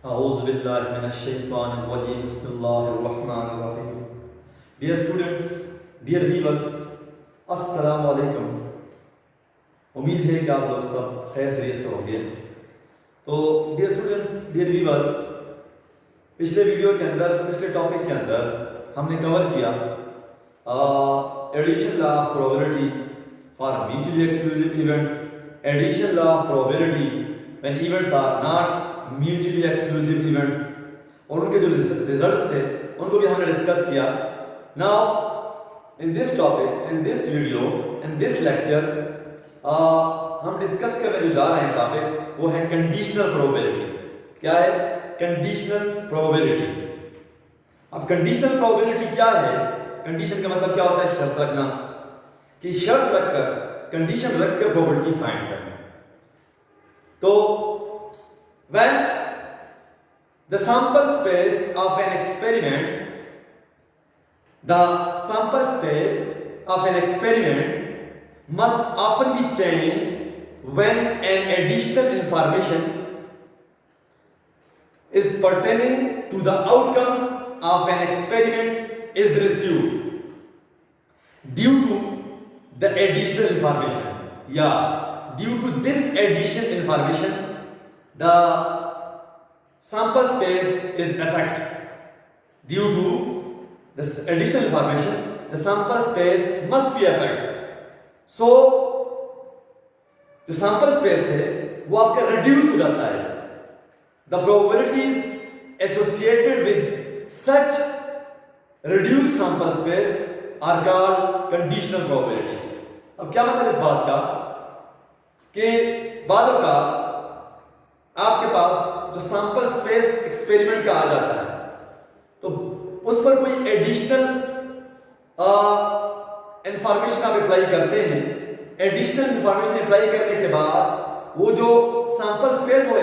A'udhu-billahi-minash-shaytanir-rajim. Bismillahir-rahmanir-rahim. Dear students, dear viewers, अस्सलाम वालेकुम। उम्मीद है कि आप लोग सब खैर खैरियत से होंगे। तो डियर स्टूडेंट्स, डियर व्यूअर्स, पिछले वीडियो के अंदर, पिछले टॉपिक के अंदर हमने कवर किया addition law of probability for mutually exclusive events, addition law of probability when events are not mutually exclusive events, और उनके जो रिजल्ट्स थे उनको भी हमने डिस्कस किया। Now in this topic, in this video, in this lecture, हम discuss करने जो जा रहे हैं टॉपिक वो है कंडीशनल प्रोबेबिलिटी। क्या है कंडीशनल प्रोबेबिलिटी? अब कंडीशनल प्रोबेबिलिटी क्या है? कंडीशन का मतलब क्या होता है? शर्त रखना, कि शर्त रखकर, कंडीशन रखकर प्रोबेबिलिटी फाइंड करना। तो when the sample space of an experiment, the sample space of an experiment must often be changed when an additional information is pertaining to the outcomes of an experiment is received due to the additional information. Due to this additional information, the sample space is affected. Due to this additional information, the sample space must be affected. So, जो sample space है वो आपका reduce हो जाता है. The probabilities associated with such reduced sample space are called conditional probabilities. अब क्या मतलब इस बात का कि बाज़ औक़ात आपके पास जो sample space experiment का आ जाता है तो उस पर कोई एडिशनल इंफॉर्मेशन आप अप्लाई करते हैं। एडिशनल इंफॉर्मेशन अप्लाई करने के बाद वो जो सैंपल स्पेस हो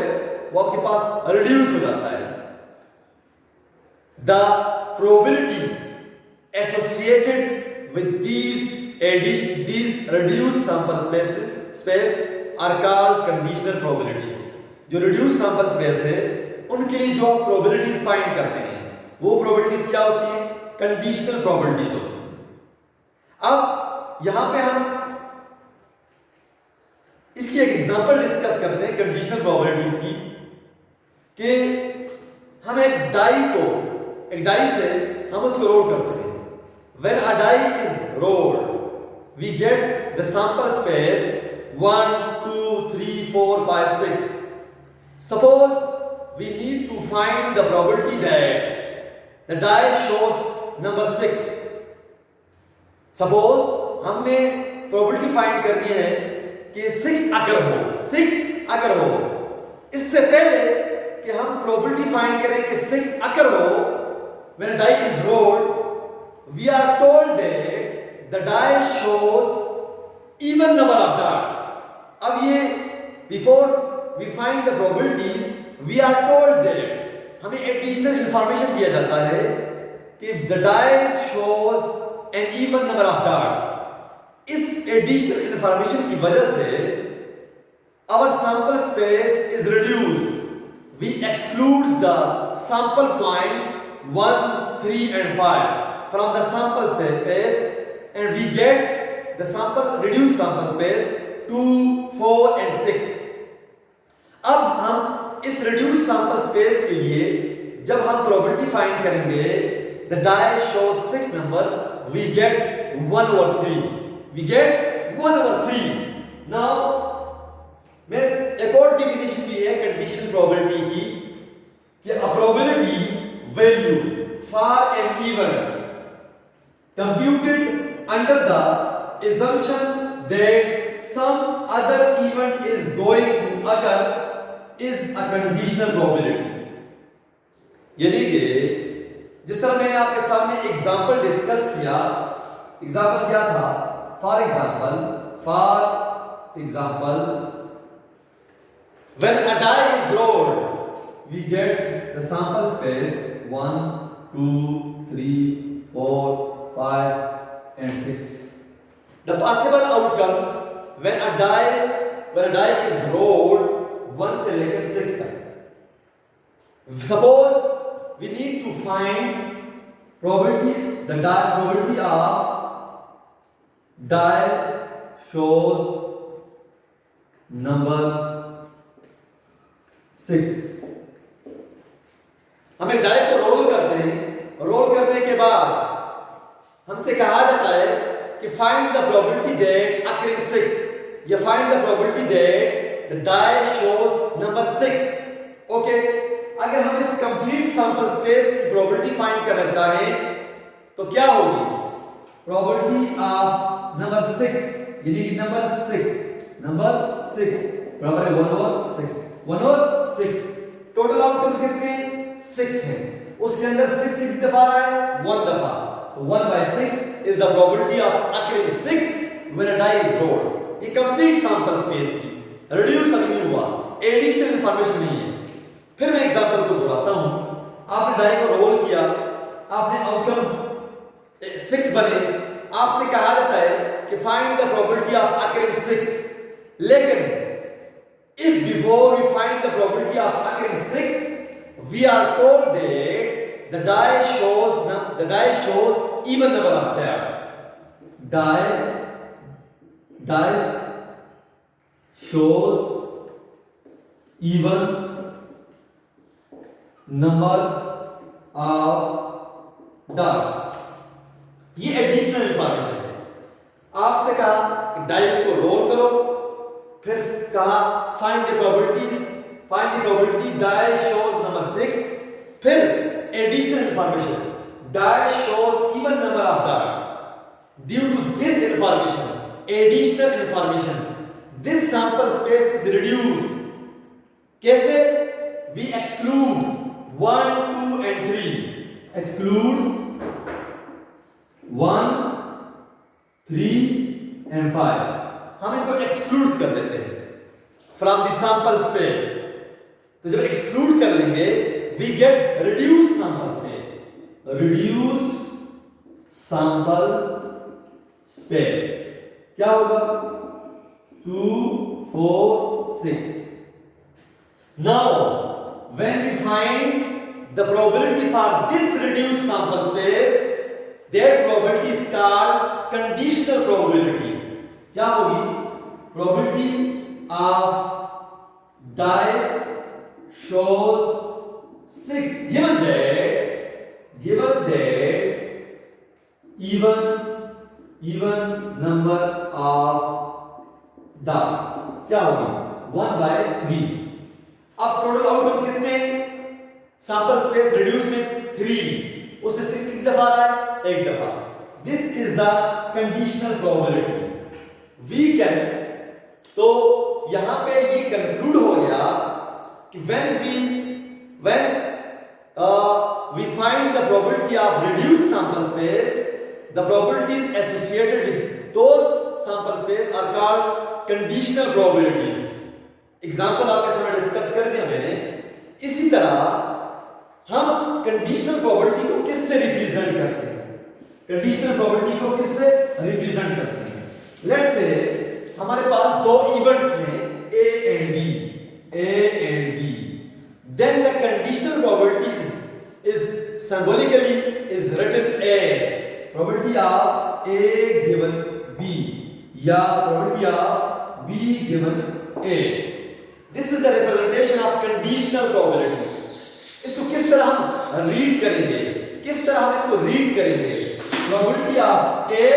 वो आपके पास रिड्यूस हो जाता है। The probabilities associated with these reduced sample space are called conditional probabilities। जो रिड्यूस सैंपल स्पेस है उनके लिए जो आप प्रोबेबिलिटीज फाइंड करते हैं वो प्रोबेबिलिटीज क्या होती है? कंडीशनल प्रोबेबिलिटीज होती है। अब यहां पे हम इसकी एक एग्जांपल डिस्कस करते हैं कंडीशनल प्रोबेबिलिटीज की, कि हम एक डाई से हम उसको रोल करते हैं। When a die is rolled we get the sample space 1 2 3 4 5 6। Suppose we need to find the probability that the die shows number 6। Suppose हमने प्रोबेबिलिटी फाइंड करनी है कि 6 अगर हो। इससे पहले कि हम प्रोबेबिलिटी फाइंड करें कि 6 अगर हो, when a die is rolled we are told that the die shows even number of dots। अब ये before we find the probabilities we are told that हमें एडिशनल इंफॉर्मेशन दिया जाता है कि the dice shows an even number of dots. इस additional information की वजह से our sample space is reduced. We excludes the sample points 1 3 and 5 from the sample space and we get the reduced sample space 2 4 and 6। अब हम इस reduce sample space के लिए जब हम प्रोबेबिलिटी फाइंड करेंगे the die shows 6 number, we get 1/3। Now मैं एक और डेफिनेशन भी है कंडीशनल प्रोबेबिलिटी की, कि a probability value for an event computed under the assumption that some other event is going to occur is a conditional probability। यानी कि जिस तरह मैंने आपके सामने एग्जांपल डिस्कस किया, एग्जांपल क्या था? For example when a die is rolled we get the sample space 1 2 3 4 5 and 6। the possible outcomes when a die is rolled 1 से लेकर 6 तक। Suppose we need to find probability, the probability of die shows number 6. हमें die को role करते हैं, role करने के बाद हमसे कहा जाता है कि find the probability that occurring 6 या find the probability that the die shows number 6. Okay, अगर हम इस कंप्लीट सैंपल स्पेस की प्रोबेबिलिटी फाइंड करना चाहें तो क्या होगी? प्रोबेबिलिटी ऑफ नंबर 6 यानी कि नंबर 6 बराबर है 1/6. टोटल आउटकम्स कितने? 6 है. उसके अंदर 6 कितनी दफा आया है? 1 दफा. तो 1/6 is the probability of occurring 6 when a die is rolled. ये कंप्लीट सैंपल स्पेस की रिड्यूस अभी नहीं हुआ, एडिशनल इंफॉर्मेशन नहीं है. फिर मैं एग्जांपल को दोहराता हूं. आपने डाई को रोल किया, आपने आउटकम्स 6 बने. आपसे कहा जाता है कि find the probability of occurring 6. लेकिन if before we find the probability of occurring 6 we are told that the die shows even number of pairs. Dice shows even number of dots. ये additional information है. आपसे कहा कि dice को role करो, फिर कहा find the probability die shows number 6. फिर additional information die shows even number of dots. Due to this information, additional information, this sample space is reduced. कैसे? We excludes 1, 2 and 3. Excludes 1, 3 and 5. हम इनको exclude कर देते हैं from the sample space. तो जब exclude कर लेंगे we get reduced sample space. Reduced sample space क्या होगा? 2, 4, 6. Now when we find the probability for this reduced sample space, that probability is called conditional probability. क्या होगी? Probability of dice shows 6 given that even number of dots. क्या होगी? 1/3. अब total outcomes कितने हैं? Sample space reduce में 3, उसमें 6 कितनी दफा आ रहा है? 1 दफा. This is the conditional probability. We can, तो यहां पे ये कंक्लूड हो गया कि when we find the probability of reduced sample space, the probabilities associated with those sample space are called conditional probabilities. Example आपके सामने डिस्कस कर दिया मैंने. इसी तरह हम कंडीशनल प्रोबेबिलिटी को किससे रिप्रेजेंट करते हैं? कंडीशनल प्रोबेबिलिटी को किससे रिप्रेजेंट करते हैं? लेट्स से हमारे पास दो इवेंट्स हैं A and B. Then the conditional probability is symbolically is written as probability of A given B या probability of B given A. This is the representation of conditional probability. इसको किस तरह हम read करेंगे? Probability of A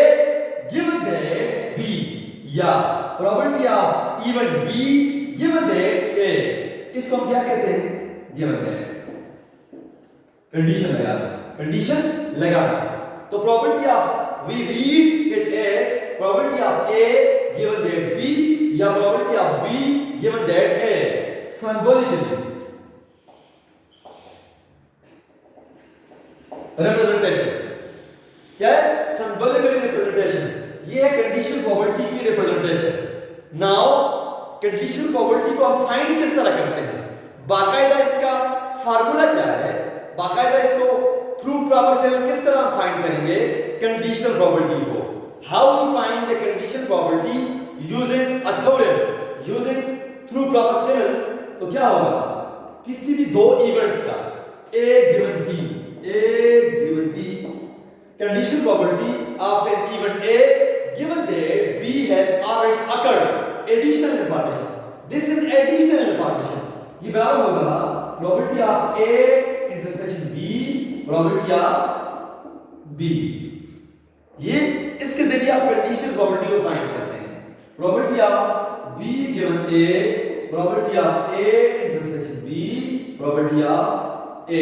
given that B या probability of even B given that A. इसको हम क्या कहते हैं? given that. कंडीशन लगाना. तो probability of we read it as probability of A given that B या probability of B given that A. Symbolically representation क्या है? Symbolical representation. ये है कंडीशन प्रोबेबिलिटी की रिप्रेजेंटेशन. नाउ कंडीशन प्रोबेबिलिटी को हम फाइंड किस तरह करते हैं? बाकायदा इसका फार्मूला क्या है? बाकायदा इसको थ्रू प्रॉपर चैनल किस तरह हम फाइंड करेंगे कंडीशनल प्रोबेबिलिटी को? How we find the condition probability using a theorem, using through proper channel. तो क्या होगा? किसी भी दो इवेंट्स का A given B conditional probability of an event A given that B has already occurred, additional information, this is additional information, ये बराबर होगा probability of A intersection B probability of B, ये इसके जरिए आप conditional probability को find करते हैं, probability of B given A, probability of A intersection B, probability of A.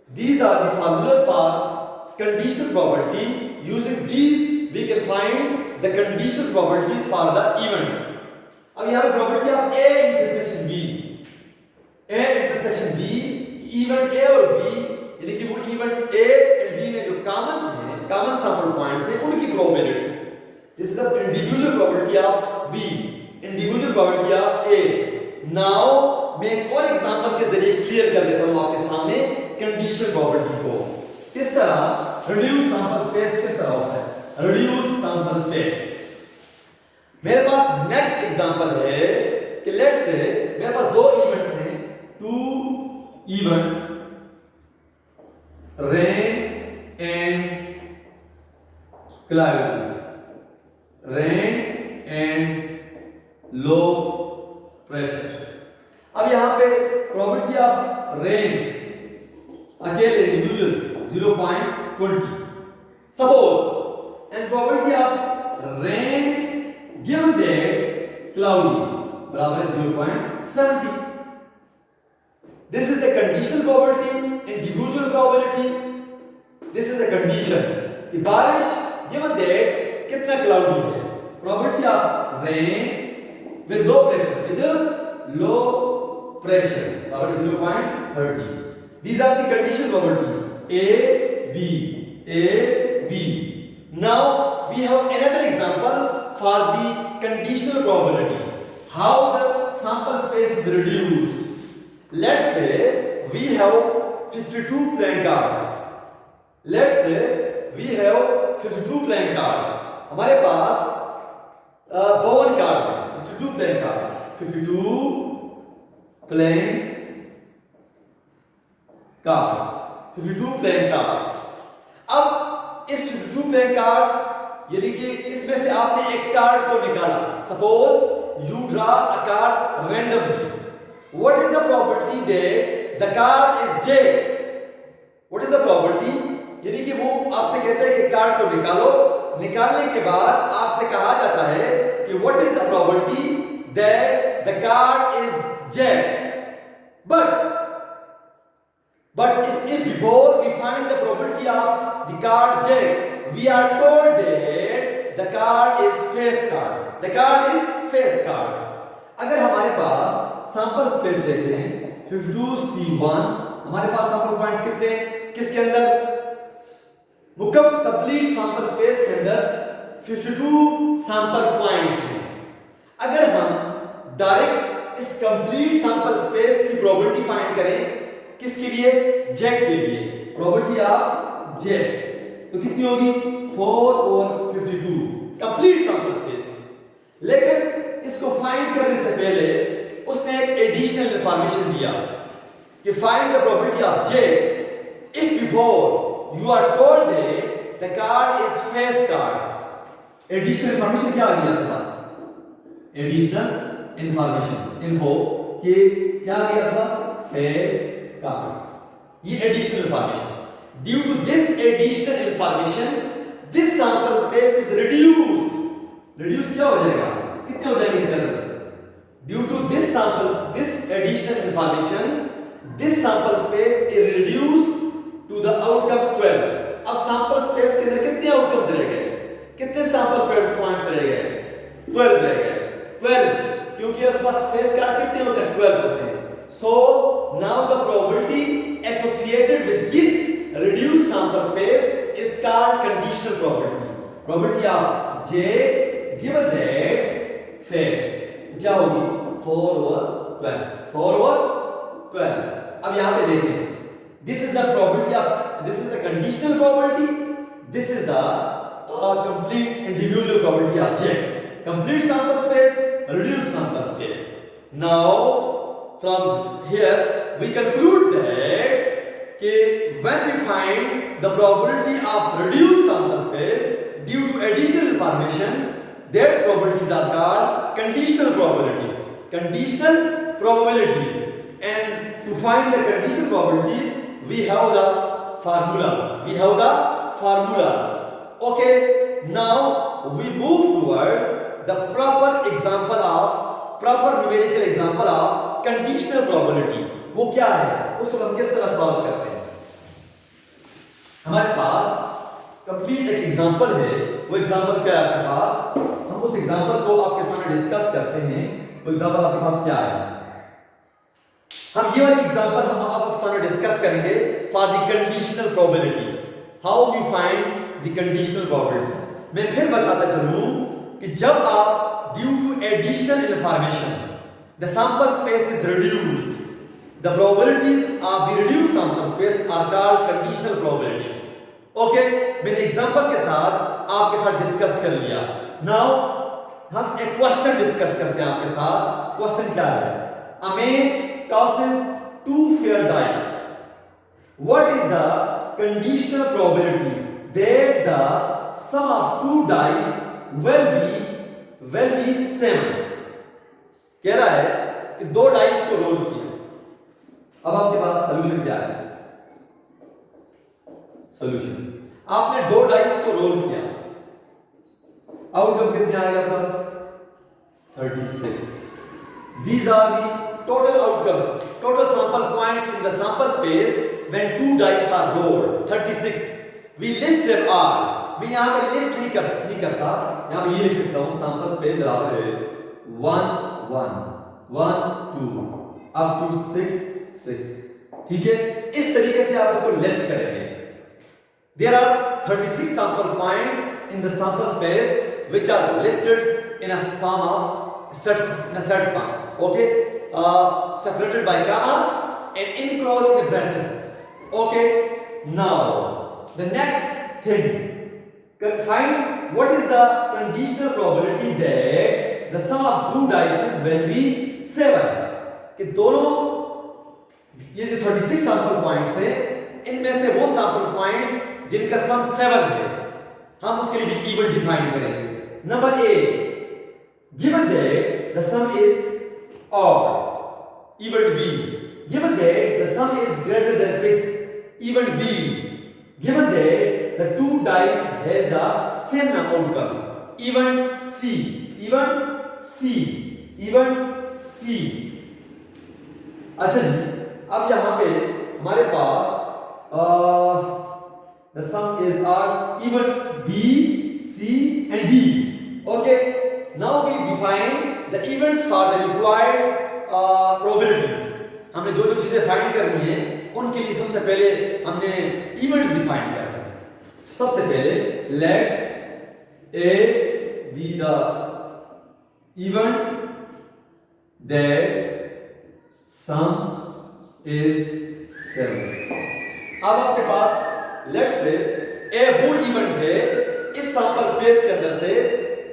These are the formulas for conditional probability. Using these we can find the conditional probabilities for the events. अब यहाँ पे probability of A intersection B, A intersection B, event A और B, यानी कि वो event A and B में जो common हैं, common sample points हैं, उनकी probability. This is the individual probability of B, individual probability of A. Now मैं एक और एग्जांपल के जरिए क्लियर कर देता हूँ आपके सामने कंडीशनल प्रोबेबिलिटी को. किस तरह रिड्यूस सैंपल स्पेस किस तरह होता है, रिड्यूस सैंपल स्पेस. मेरे पास नेक्स्ट एग्जांपल है कि लेट्स से मेरे पास दो इवेंट्स हैं, two events rain and cloud, rain and low pressure. अब यहां पे प्रोबेबिलिटी ऑफ रेन अकेले individual 0.20 suppose, and probability of rain given that cloudy बराबर है 0.70. This is the conditional probability, individual probability. This is the condition कि बारिश given that कितना cloudy है, probability of rain with low pressure, with low pressure barabar 0.30. These are the conditional probability A B. Now we have another example for the conditional probability, how the sample space is reduced. Let's say we have 52 playing cards. Let's say we have 52 playing cards. हमारे पास 52 card हैं, 52 playing cards, 52 playing cards, 52 playing cards. अब इस 52 playing cards यानी कि इसमें से आपने एक कार्ड को निकाला. Suppose you draw a card randomly. What is the probability that the card is J? What is the probability? यानी कि वो आपसे कहते हैं कि कार्ड को निकालो, निकालने के बाद आपसे कहा जाता है कि what is the probability that the card is Jack. But if before we find the probability of the card Jack, we are told that the card is face card. The card is face card. अगर हमारे पास sample space देखते हैं 52C1, हमारे पास sample points कितने हैं, किसके अंदर, मुकम्मल कंप्लीट सैंपल स्पेस के अंदर 52 सैंपल पॉइंट्स हैं. अगर हम डायरेक्ट इस कंप्लीट सैंपल स्पेस की प्रोबेबिलिटी फाइंड करें किसके लिए, जेक के लिए, प्रोबेबिलिटी ऑफ जेक, तो कितनी होगी 4/52 कंप्लीट सैंपल स्पेस. लेकिन इसको फाइंड करने से पहले उसने एक एडिशनल इंफॉर्मेशन दिया कि find the probability of jack if before you are told that the card is face card. Additional information क्या आ गया आपके पास, एडिशनल इंफॉर्मेशन इन्फो कि क्या आ गया आपके पास, फेस कार्ड्स. ये additional information. Due to this additional information this sample space is reduced. Reduce क्या हो जाएगा, कितने हो जाएंगे इसके अंदर, due to this sample this additional information this sample space is reduced to the outcomes 12. अब सैंपल स्पेस के अंदर कितने आउटकम्स रह गए, कितने सैंपल पॉइंट्स रह गए, 12 रह गए. 12 क्योंकि आपके पास फेस कार्ड कितने होते हैं, 12 होते हैं. So now the probability associated with this reduced sample space is called conditional probability. Probability of J given that face क्या होगी 4/12. 4/12. अब यहाँ पे देखें, this is the probability of, this is the conditional probability, this is the complete individual probability of J. Complete sample space, reduced sample space. Now from here we conclude that when we find the probability of reduced sample space due to additional information, that probabilities are called conditional probabilities. Conditional probabilities. And to find the conditional probabilities, we have the formulas. Okay, now we move towards the proper numerical example of conditional probability. वो क्या है, उसको हम किस तरह solve करते हैं? हमारे पास कंप्लीट एक एग्जांपल है। वो एग्जांपल क्या है आपके पास? हम उस एग्जांपल को आपके सामने डिस्कस करते हैं। वो एग्जांपल आपके पास क्या है? हम ये वाली एग्जांपल हम आपके सामने डिस्कस करेंगे for the conditional probabilities, how we find the conditional probabilities. मैं फिर बताता चलूं कि जब आप due to additional information the sample space is reduced, the probabilities of the reduced sample space are called conditional probabilities. Okay, मैंने example के साथ आपके साथ डिस्कस कर लिया। नाउ हम एक क्वेश्चन डिस्कस करते हैं आपके साथ। क्वेश्चन क्या है? A man tosses 2 fair dice. What is the conditional probability that the sum of 2 dice will be same? कह रहा है कि 2 डाइस को रोल किया। अब आपके पास सॉल्यूशन क्या है? सॉल्यूशन, आपने 2 डाइस को रोल किया, आउटकम्स कितने आएगा आपके पास? 36. These are the total outcomes, total sample points in the sample space when 2 dice are rolled. 36. We list them all. मैं यहाँ पे लिस्ट नहीं करता, यहाँ पे ये लिख सकता हूँ सैंपल स्पेस बराबर है 1 1 1 2 up to 6 6। ठीक है, इस तरीके से आप इसको लिस्ट करेंगे। There are 36 sample points in the sample space which are listed in a form of set form. Okay, separated by commas and enclosed with braces. Okay, now the next thing, find what is the conditional probability that the sum of 2 dice will be 7। कि दोनों ये जो 36 sample points हैं, इनमें से वो sample points जिनका सम 7 है, हम उसके लिए भी इवन डिफाइन करेंगे। Number A, given that the sum is odd, even B, given that the sum is greater than 6, even B, given that the 2 dice has the same outcome, even C, even C, even C। अच्छा जी, अब यहाँ पे हमारे पास the sum is odd, even B, C and D। Okay, now we define the events for the required probabilities। हमने जो चीजें find करनी है उनके लिए सबसे पहले हमने इवेंट्स डिफाइन करना है। सबसे पहले let A be the event that sum is 7। अब आपके पास लेट्स से ए वो इवेंट है इस सैंपल स्पेस के अंदर से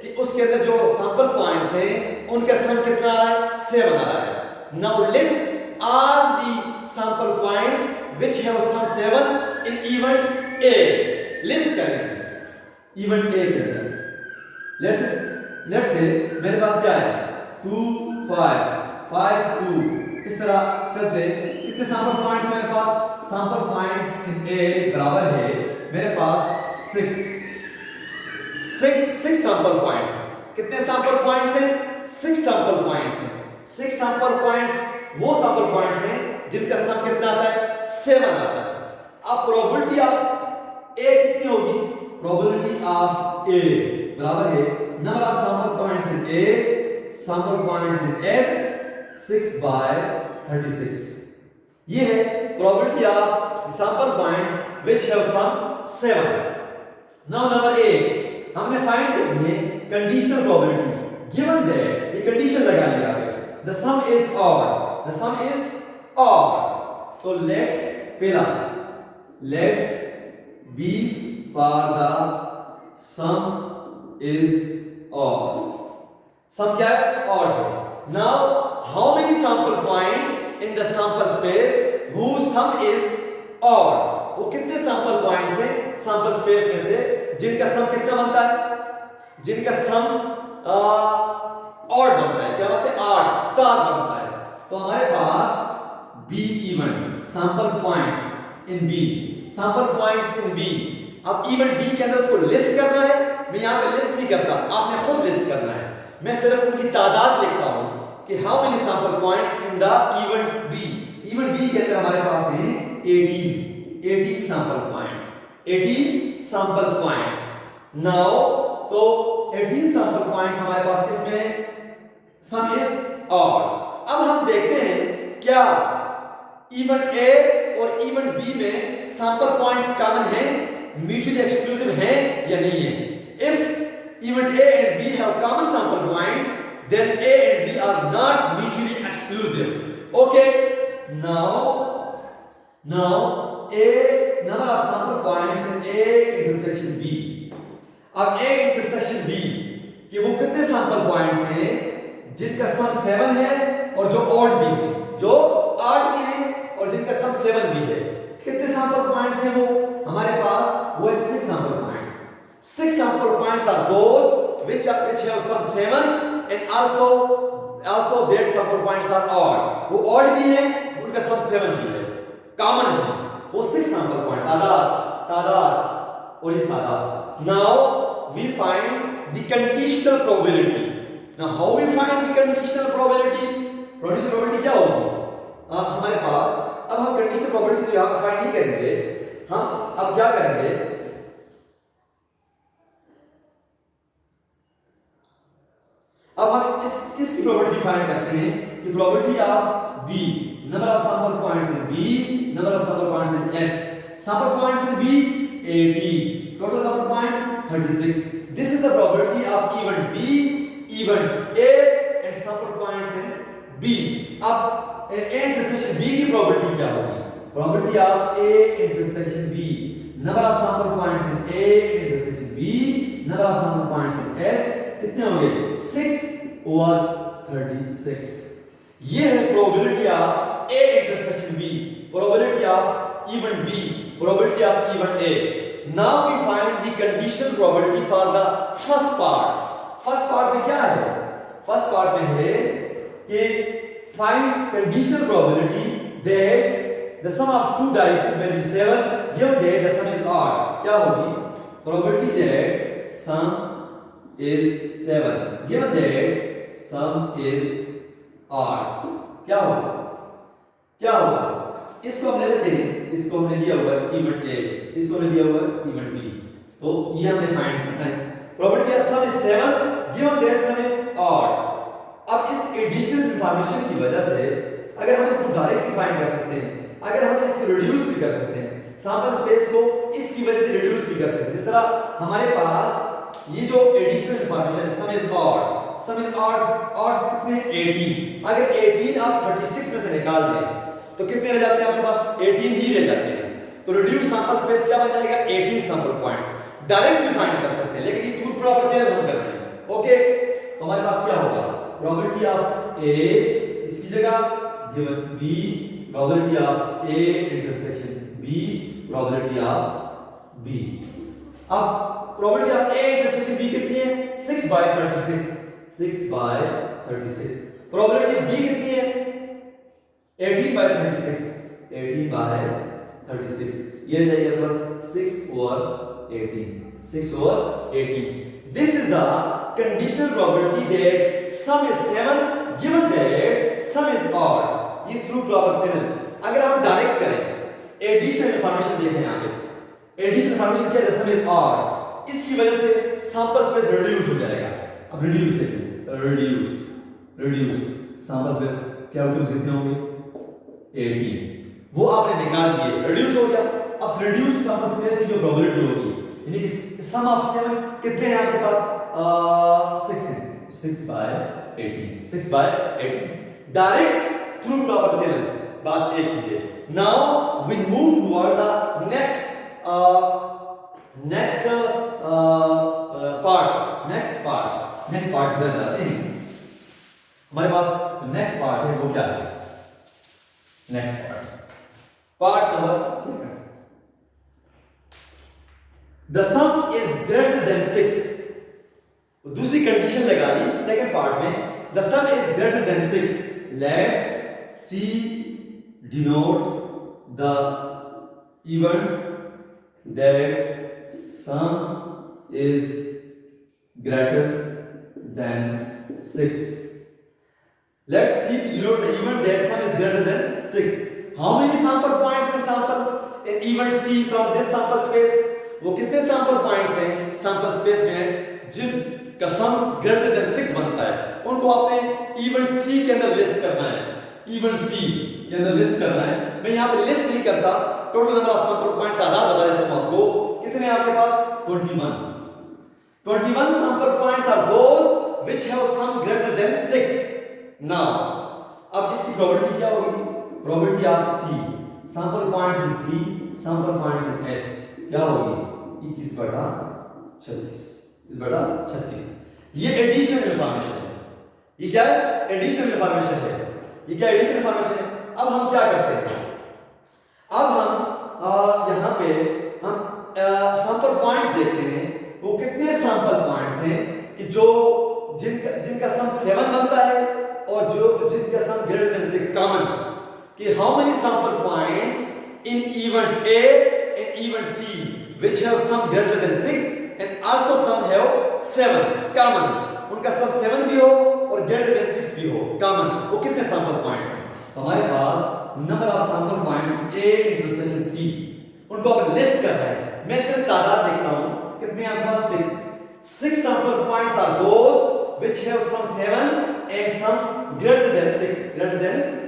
कि उसके अंदर जो सैंपल पॉइंट्स हैं उनका सम कितना आ रहा है? 7 आ रहा है। Now list all the sample points which have sum 7 in event A. List करेंगे इवेंट ए के अंदर। लेट्स से मेरे पास क्या है? 2 5 5 2, इस तरह चलते हैं। कितने सैंपल पॉइंट्स मेरे पास? सैंपल पॉइंट्स इन ए बराबर है मेरे पास 6 सैंपल पॉइंट्स। कितने सैंपल पॉइंट्स हैं? 6 सैंपल पॉइंट्स हैं। 6 सैंपल पॉइंट्स वो सैंपल पॉइंट्स हैं जिनका सम कितना आता है? 7 आता है। अब प्रोबेबिलिटी ऑफ ए कितनी होगी? प्रोबेबिलिटी ऑफ ए बराबर है number of sample points in A, sample points in S, 6/36। ये है probability of sample points which have sum 7। Now number A हमने फाइंड करनी है कंडीशनल प्रोबेबिलिटी। गिवन दैट, ये कंडीशन लगा लिया है, the sum is odd, the sum is odd. तो let B for the sum is odd. Sum क्या है? ऑड है। Now, how many sample points in the sample space whose sum is odd? वो कितने sample points हैं sample space में से जिनका sum कितना बनता है? जिनका sum odd बनता है। क्या बनता है? odd, तार बनता है। तो हमारे पास B even sample points in B, sample points in B। अब even B के अंदर उसको लिस्ट करना है। मैं यहाँ पे लिस्ट नहीं करता, आपने खुद लिस्ट करना है। मैं सिर्फ उनकी तादाद लिखता हूँ कि how many sample points in the even B. Even be के अंदर हमारे पास हैं 18 sample points, 18 sample points. Now तो 18 सैंपल पॉइंट्स हमारे पास किसमें? सम इज ऑड। अब हम देखते हैं क्या इवन ए और इवन बी में सैंपल पॉइंट्स कॉमन हैं, म्यूचुअली एक्सक्लूसिव हैं या नहीं है। If even A and B have common sample points, then A and B are not mutually exclusive. Okay, now A number of sample points in A intersection B। अब A intersection B कि वो कितने sample points हैं जिनका sum 7 है और जो odd भी है, जो odd भी है और जिनका sum 7 भी है। कितने sample points हैं वो? हमारे पास वो 6 sample points। 6 sample points are those which have sum 7 and also that sample points are odd। वो odd भी है, उनका sum 7 भी है, common है। वो 6 sample point तादाद और ये तादाद। Now we find the conditional probability। Now how we find the conditional probability? Conditional probability क्या होगी? हमारे पास अब हम conditional probability तो यहाँ पे find नहीं करेंगे, हम अब क्या करेंगे? अब हम इसकी प्रोबेबिलिटी फाइंड करते हैं कि probability of B, number of sample points in B, number of sample points in S. Sample points in B 80, total sample points 36। This is the probability of event B, event A and sample points in B. अब A intersection B की प्रोबेबिलिटी क्या होगी? Probability of A intersection B, number of sample points in A intersection B, number of sample points in S कितने होंगे? 6/36। ये है probability of A intersection B, probability of event B, probability of event A. Now we find the conditional probability for the first part. First part में क्या है? First part में है कि find conditional probability that the sum of two dices will be 7 given that the sum is odd. क्या होगी? Probability that sum is 7 given that sum is odd। क्या होगा? क्या होगा? इसको हम ले लेते हैं, इसको हमने लिया हुआ है इवन ए, इसको हमने लिया हुआ है इवन बी। तो ये हमने फाइंड करना है। Probability of some is 7 given that sum is odd। अब इस एडिशनल इंफॉर्मेशन की वजह से अगर हम इसको डायरेक्टली फाइंड कर सकते हैं, अगर हम इसको रिड्यूस भी कर सकते हैं, सैंपल स्पेस को इसकी वजह से रिड्यूस भी कर सकते हैं। जिस तरह हमारे पास ये जो एडिशनल इंफॉर्मेशन है, सम इज ऑड कितने हैं? 18। अगर 18 आप 36 में से निकाल दें तो कितने रह जाते हैं आपके पास? 18 ही रह जाते हैं। तो रिड्यूस सैंपल स्पेस क्या बन जाएगा? 18 सैंपल पॉइंट्स। डायरेक्ट भी फाइंड कर सकते हैं, लेकिन ये टू प्रॉपर चेंज हम करते हैं। ओके, तो हमारे पास क्या होगा? प्रोबेबिलिटी ऑफ ए इसकी जगह given B, probability of A intersection B, probability of B. अब probability of A intersection B कितनी है? 6/36। 6/36। प्रोबेबिलिटी ऑफ बी कितनी है? 18/36। 18/36। ये रह जाएगा बस 6/18। 6/18। This is the conditional probability that sum is 7 given that sum is odd। ये थ्रू प्रॉपर चैनल। अगर हम डायरेक्ट करें, एडिशनल इंफॉर्मेशन देते हैं आगे, एडिशनल इंफॉर्मेशन क्या है? सम इज ऑड। इसकी वजह से सैंपल स्पेस रिड्यूस हो जाएगा। अब रिड्यूस देखिए, रिड्यूस सैंपल स्पेस क्या आउटकम्स कितने होंगे? 18। वो आपने निकाल दिए, रिड्यूस हो गया। अब रिड्यूस सैंपल स्पेस की जो प्रोबेबिलिटी होगी, यानी कि सम ऑफ 7 कितने हैं आपके पास? 6 है। 6/18। डायरेक्ट थ्रू प्रॉपर चैनल, बात एक ही है। Now we move toward the next part में जाते हैं। हमारे पास नेक्स्ट पार्ट है वो क्या है? Next part number 2, the sum is greater than 6। दूसरी कंडीशन लगा ली सेकंड पार्ट में, the sum is greater than 6, let see denote the event that sum is greater than 6। Let's see denote the event that sum is greater than 6. How many sample points in sample in event C from this sample space? वो कितने sample points हैं sample space में जिनका sum greater than 6 बनता है, उनको आपने event C के अंदर लिस्ट करना है। event C के अंदर लिस्ट करना है। मैं यहाँ पे लिस्ट नहीं करता, total number of sample point तादाद बता देता हूँ आपको। कितने आपके पास? 21। 21 sample points are those which have sum greater than 6. Now, अब इसकी प्रोबेबिलिटी क्या होगी? Probability of C, sample points in C, sample points in S क्या होगी? 21/36। ये एडिशनल इंफॉर्मेशन है। ये क्या है? एडिशनल इंफॉर्मेशन है। ये क्या एडिशनल इंफॉर्मेशन है? अब हम क्या करते हैं? अब हम यहाँ पे हम सैंपल पॉइंट्स देखते हैं। वो कितने सैंपल पॉइंट्स हैं कि जो जिनका सम 7 बनता है और जो जिनका सम ग्रेटर देन 6 कॉमन, कि how many sample points in event A and event C which have sum greater than 6 and also some have 7 common, उनका सम 7 भी हो और ग्रेटर देन 6 भी हो कॉमन, वो कितने सैंपल पॉइंट्स हैं? तो हमारे पास number of sample points A intersection C, उनको अब लिस्ट करना है। मैं सिर्फ तादाद लिखता हूं, कितने आपके पास? 6 sample points are those which have some 7 and some greater than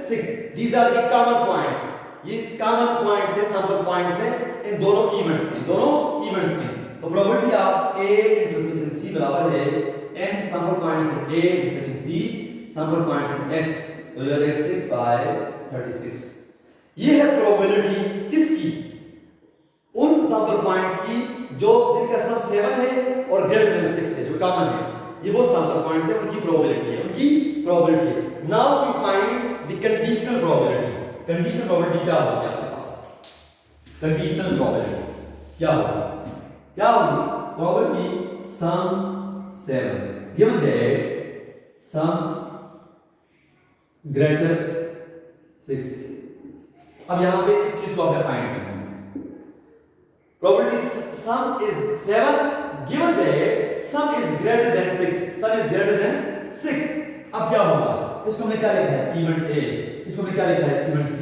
6. These are the common points. ये common points है, sample points है इन दोनों events में। तो probability of A intersection C बराबर है n sample points in A intersection C, sample points in S, तो यह हो जाएगा 6/36। ये है probability किसकी? उन sample points की जो जिनका सम 7 है और greater than 6 है, जो common है। ये वो सैंपल पॉइंट्स है, उनकी प्रोबेबिलिटी है। Now we find the conditional probability. Conditional probability क्या होगी आपके पास? कंडीशनल प्रोबेबिलिटी क्या होगी? Probability sum 7 given that sum greater 6। अब यहां पे इस चीज को आपने फाइंड करना है। Probability some is 7 given that sum is greater than 6। अब क्या होगा? इसको हमने क्या लिखा है? इवेंट A, इसको हमने क्या लिखा है? Event C।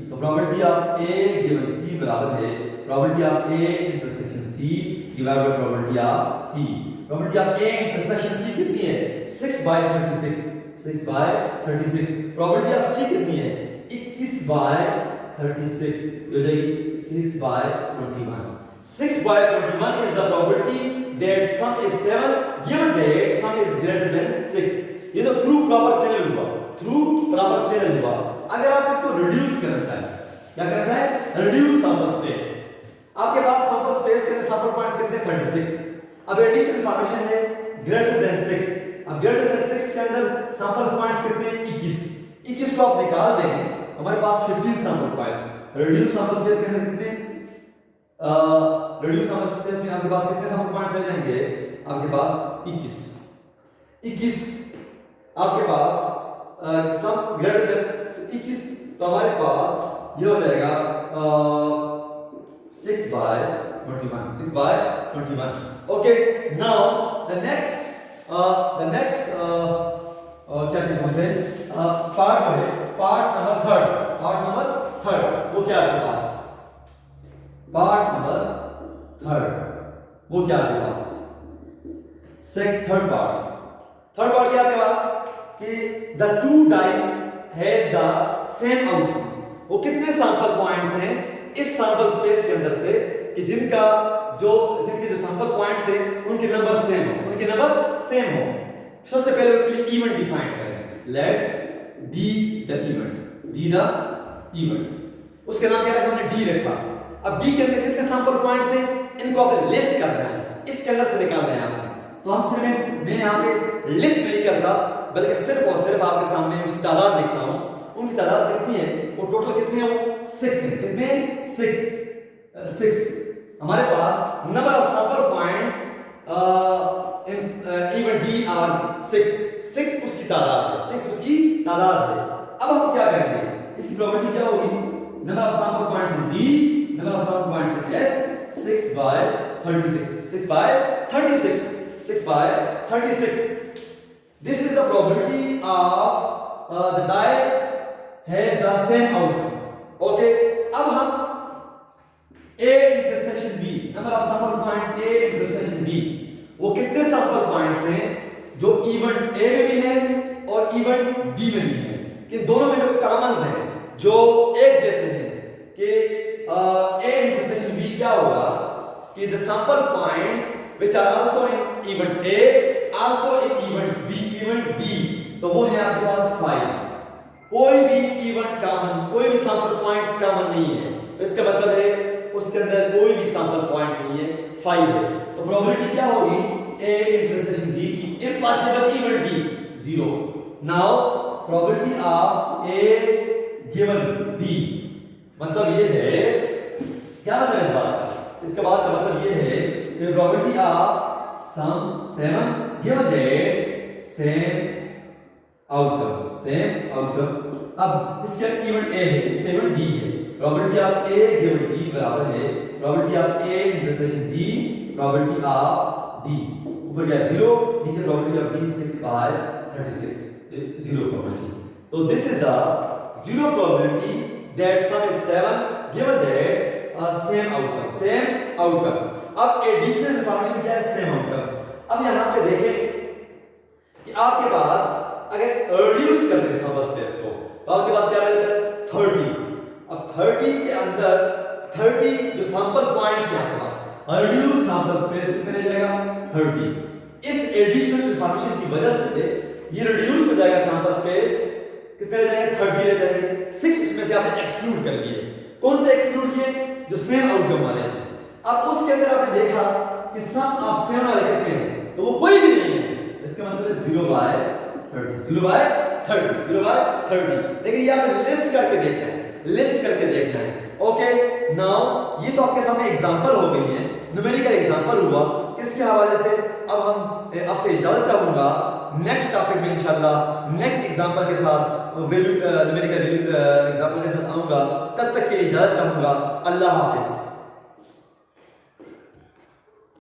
तो probability of A given C बराबर है probability of A intersection C divide by probability of C। Probability of A intersection C कितनी है? 6/36। 6/36। प्रोबेबिलिटी ऑफ C कितनी है? 21/36, हो जाएगी 6/21। 6/21 is the probability that sum is 7 given that sum is greater than 6। ये तो थ्रू प्रॉपर चैनल हुआ। अगर आप इसको रिड्यूस करना चाहें, क्या करना चाहें? Reduce sample space. आपके पास सैंपल स्पेस के सैंपल पॉइंट्स कितने? 36। अब एडिशनल इंफॉर्मेशन है ग्रेटर देन 6। अब ग्रेटर देन 6 के अंदर सैंपल पॉइंट्स कितने? 21 को आप निकाल देंगे, हमारे पास 15 sample points. Reduce sample space के अंदर कितने? रिड्यूस सैंपल स्पेस में आपके पास कितने सैंपल पॉइंट्स रह जाएंगे? आपके पास 21 आपके पास सम ग्रेटर देन 21, तो हमारे पास ये हो जाएगा 6/21। ओके, नाउ द नेक्स्ट क्या कहते हैं पार्ट जो है, पार्ट नंबर थर्ड वो क्या है आपके पास? पार्ट नंबर थर्ड वो क्या आपके पास? थर्ड पार्ट क्या आपके पास कि the two dice has the same output. वो कितने सैंपल पॉइंट्स हैं इस सैंपल स्पेस के अंदर से कि जिनके जो सैंपल पॉइंट्स हैं उनके नंबर सेम हो। सबसे पहले उसके लिए इवेंट डिफाइन करें। लेट डी द इवेंट, उसके नाम क्या रखा हमने? डी रखा। अब डी के अंदर कितने सैंपल पॉइंट्स हैं, इनको आपने लिस्ट करना है, इसके अंदर से निकालना है आपने। तो हम सिर्फ मैं यहाँ पे लिस्ट नहीं करता, बल्कि सिर्फ और सिर्फ आपके सामने उसकी तादाद लिखता हूं। उनकी तादाद कितनी है, वो टोटल कितने हैं, वो 6 है। कितने, 6। हमारे पास number of sample points even D R 6 उसकी तादाद है, 6 उसकी तादाद है। अब हम क्या करेंगे, इसकी प्रोबेबिलिटी क्या होगी, number of sample points in D, number of sample points in S, 6/36, 6/36, 6/36. This is the probability of the die has the same outcome. Okay, अब हम A intersection B, number of sample points A intersection B, वो कितने sample points हैं जो even A में भी हैं और इवन B में भी हैं, कि दोनों में जो कॉमन्स हैं, जो एक जैसे हैं, कि A intersection B क्या होगा, कि the sample points which are also in even A also in even D, तो वो है आपके पास 5। कोई भी इवन कॉमन, कोई भी सैंपल पॉइंट्स कॉमन नहीं है, इसका मतलब है उसके अंदर कोई भी सैंपल पॉइंट नहीं है, 5 है। तो प्रोबेबिलिटी क्या होगी, A इंटरसेक्शन D की impossible even D 0। Now probability of A given D, मतलब ये है, क्या मतलब इस बात का, इसके बाद का मतलब ये है कि probability of sum 7 given that same outcome. अब इसका इवन A है, इसका इवन D है, probability of A given D बराबर है probability of A intersection D probability of D, ऊपर क्या 0, नीचे प्रोबेबिलिटी ऑफ D 6/36, 0 प्रोबेबिलिटी। तो this is the 0 probability that sum is 7 given that same outcome. अब एडिशनल इंफॉर्मेशन क्या है, सेम आउटकम। अब यहां पे देखें कि आपके पास अगर रिड्यूस करते हैं सैंपल स्पेस को, तो आपके पास क्या रहता है, 30। अब 30 के अंदर 30 जो सैंपल पॉइंट्स हैं आपके पास, रिड्यूस सैंपल स्पेस कितने रह जाएगा, 30। इस एडिशनल इंफॉर्मेशन की वजह से ये रिड्यूस हो जाएगा, सैंपल स्पेस कितने रह जाएंगे, 30 रह जाएंगे। 6 उसमें से आपने एक्सक्लूड कर दिए। कौन से एक्सक्लूड किए, जो सेम आउटकम वाले हैं। अब उसके अंदर आपने देखा कि सम ऑफ 7 वाले कितने हैं, तो वो कोई भी नहीं है, इसका मतलब है 0/30, 0/30। लेकिन ये आपने लिस्ट करके देखना है, ओके। नाउ ये तो आपके सामने एग्जांपल हो गई है, न्यूमेरिकल एग्जांपल हुआ, किसके हवाले से। अब हम आपसे इजाजत चाहूंगा, नेक्स्ट टॉपिक में इंशाल्लाह नेक्स्ट एग्जांपल के साथ, न्यूमेरिकल एग्जांपल के साथ आऊंगा। तब तक के लिए इजाजत चाहूंगा, अल्लाह हाफिज।